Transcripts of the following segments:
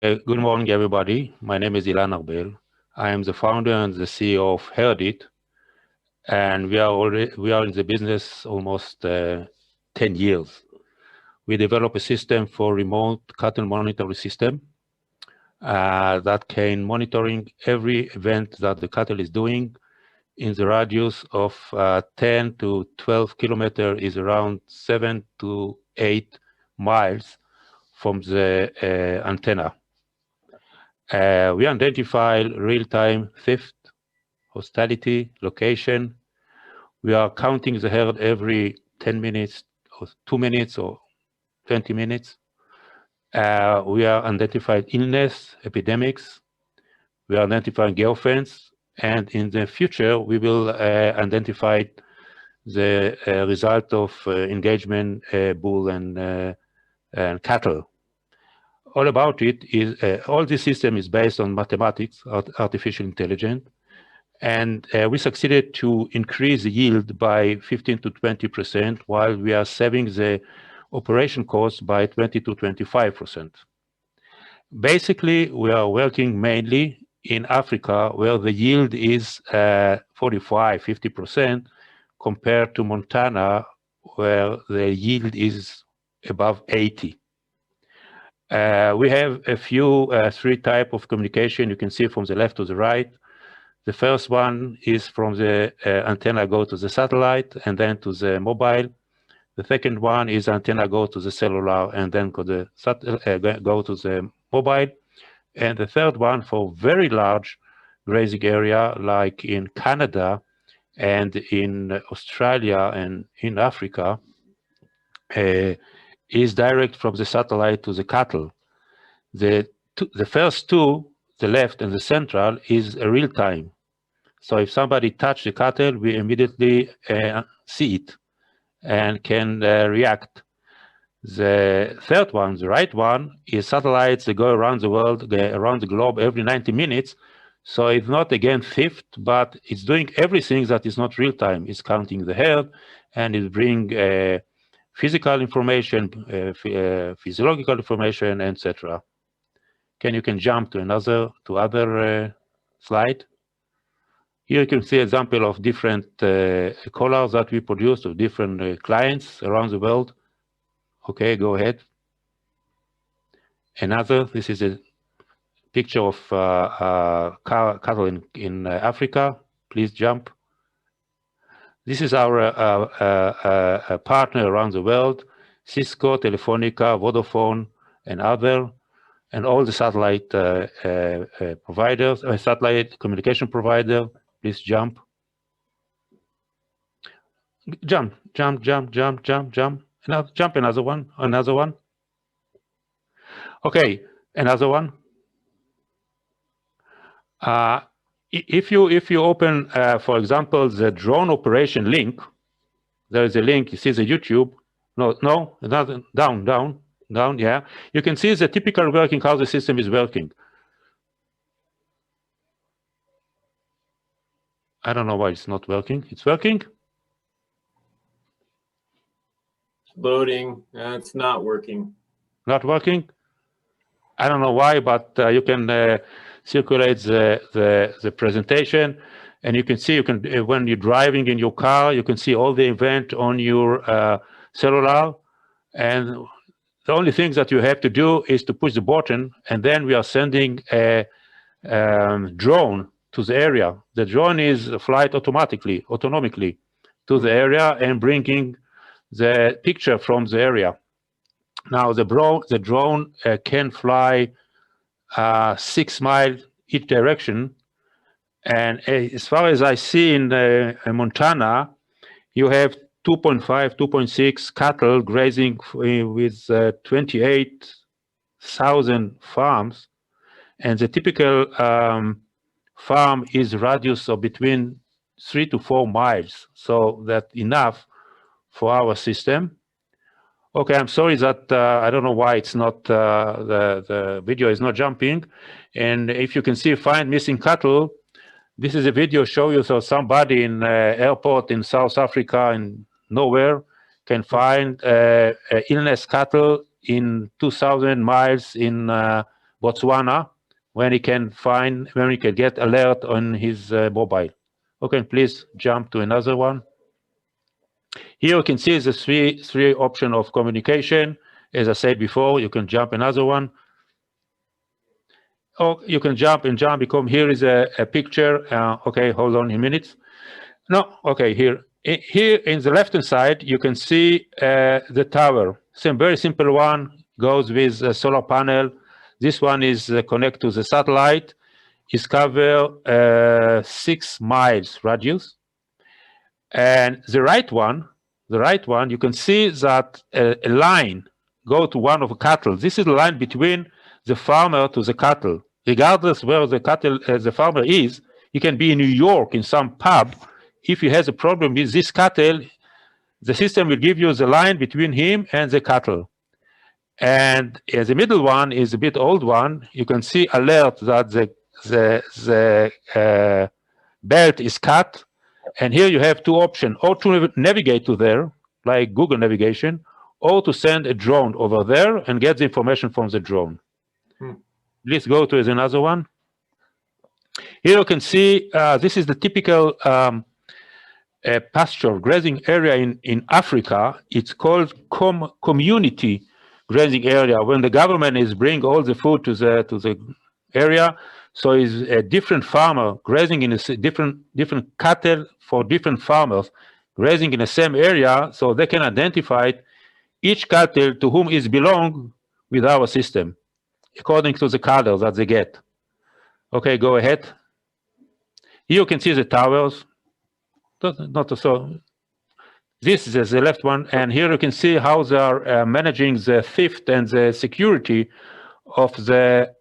Good morning, everybody. My name is Ilan Arbel. I am the founder and the CEO of Herdit, and we are in the business almost 10 years. We develop a system for remote cattle monitoring system that can monitoring every event that the cattle is doing in the radius of 10 to 12 kilometer is around 7 to 8 miles from the antenna. We identify real-time theft, hostility, location. We are counting the herd every 10 minutes or 2 minutes or 20 minutes. We are identifying illness, epidemics. We are identifying girlfriends. And in the future, we will identify the result of engagement bull and cattle. All about it is, all this system is based on mathematics, artificial intelligence, and we succeeded to increase the yield by 15 to 20%, while we are saving the operation cost by 20 to 25%. Basically, we are working mainly in Africa, where the yield is 45, 50%, compared to Montana, where the yield is above 80. We have a few, three types of communication you can see from the left to the right. The first one is from the antenna go to the satellite and then to the mobile. The second one is antenna go to the cellular and then go to the mobile. And the third one for very large grazing area like in Canada and in Australia and in Africa, is direct from the satellite to the cattle. The first two, the left and the central, is real time. So if somebody touch the cattle, we immediately see it and can react. The third one, the right one, is satellites that go around the world, around the globe every 90 minutes. So it's not again theft, but it's doing everything that is not real time. It's counting the herd and it bring physical information, physiological information, etc. You can jump to other slide. Here you can see example of different collars that we produce to different clients around the world. Okay, go ahead. This is a picture of cattle in Africa. Please jump. This is our partner around the world, Cisco, Telefonica, Vodafone, and other, and all the satellite providers, satellite communication provider. Please jump. Jump. Jump another one. Okay, another one. If you open, for example, the drone operation link, there is a link. You see the YouTube. No, another down. Yeah, you can see the typical working, how the system is working. I don't know why it's not working. It's working. Loading. It's not working. Not working. I don't know why, but you can circulate the presentation, and you can see when you're driving in your car, you can see all the event on your cellular, and the only thing that you have to do is to push the button, and then we are sending a drone to the area. The drone is flight autonomically to the area and bringing the picture from the area. Now the drone can fly 6 miles each direction, and as far as I see in Montana, you have 2.5, 2.6 cattle grazing with 28,000 farms, and the typical farm is radius of between 3 to 4 miles, so that's enough for our system. Okay, I'm sorry that I don't know why it's not the video is not jumping. And if you can see find missing cattle, this is a video show you so somebody in airport in South Africa in nowhere can find illness cattle in 2,000 miles in Botswana, when he can get alert on his mobile. Okay, please jump to another one. Here you can see the three option of communication. As I said before, you can jump another one. Oh, you can jump because here is a picture. Okay, hold on a minute. No, okay, here in the left hand side, you can see the tower. Same very simple one, goes with a solar panel. This one is connected to the satellite. It's cover 6 miles radius. And the right one, you can see that a line go to one of the cattle. This is the line between the farmer to the cattle. Regardless where the cattle, the farmer is, he can be in New York in some pub. If he has a problem with this cattle, the system will give you the line between him and the cattle. And the middle one is a bit old one. You can see alert that the belt is cut. And here you have two options, or to navigate to there, like Google navigation, or to send a drone over there and get the information from the drone. Let's go to another one. Here you can see this is the typical pasture grazing area in Africa. It's called community grazing area. When the government is bringing all the food to the area, so it's a different farmer grazing in a different cattle for different farmers grazing in the same area, so they can identify each cattle to whom it belongs with our system, according to the color that they get. Okay, go ahead. Here you can see the towers. Not so. This is the left one, and here you can see how they are managing the theft and the security of the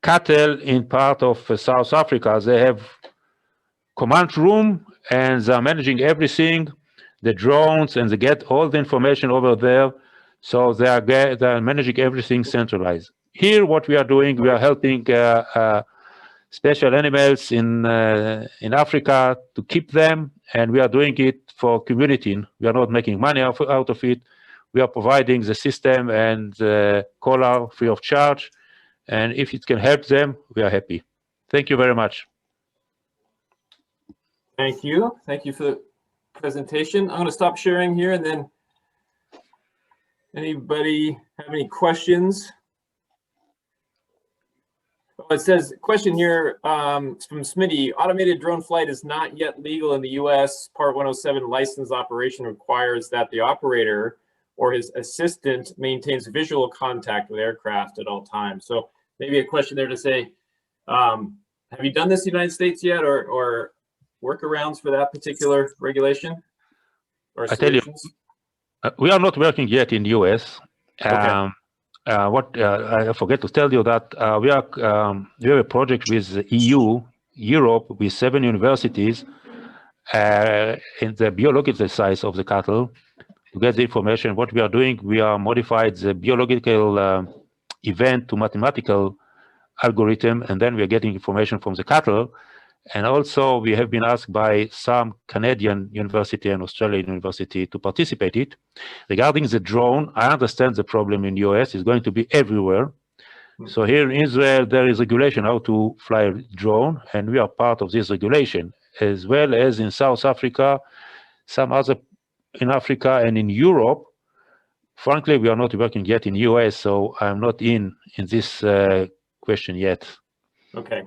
cattle in part of South Africa. They have command room and they're managing everything, the drones, and they get all the information over there. So they are managing everything centralized. Here, what we are doing, we are helping special animals in Africa to keep them, and we are doing it for community. We are not making money out of it. We are providing the system and collar free of charge. And if it can help them, we are happy. Thank you very much. Thank you. Thank you for the presentation. I'm going to stop sharing here, and then anybody have any questions? Oh, it says, question here from Smitty. Automated drone flight is not yet legal in the U.S. Part 107 license operation requires that the operator or his assistant maintains visual contact with aircraft at all times. So maybe a question there to say, have you done this in the United States yet, or workarounds for that particular regulation? Or I tell you, we are not working yet in the U.S. Okay. I forget to tell you that we have a project with EU, Europe, with 7 universities in the biological size of the cattle to get the information. What we are doing, we are modified the biological event to mathematical algorithm, and then we are getting information from the cattle. And also we have been asked by some Canadian university and Australian university to participate in it. Regarding the drone, I understand the problem in the US is going to be everywhere. So here in Israel, there is regulation how to fly a drone, and we are part of this regulation, as well as in South Africa, some other in Africa and in Europe. Frankly, we are not working yet in the US, so I'm not in this question yet. Okay.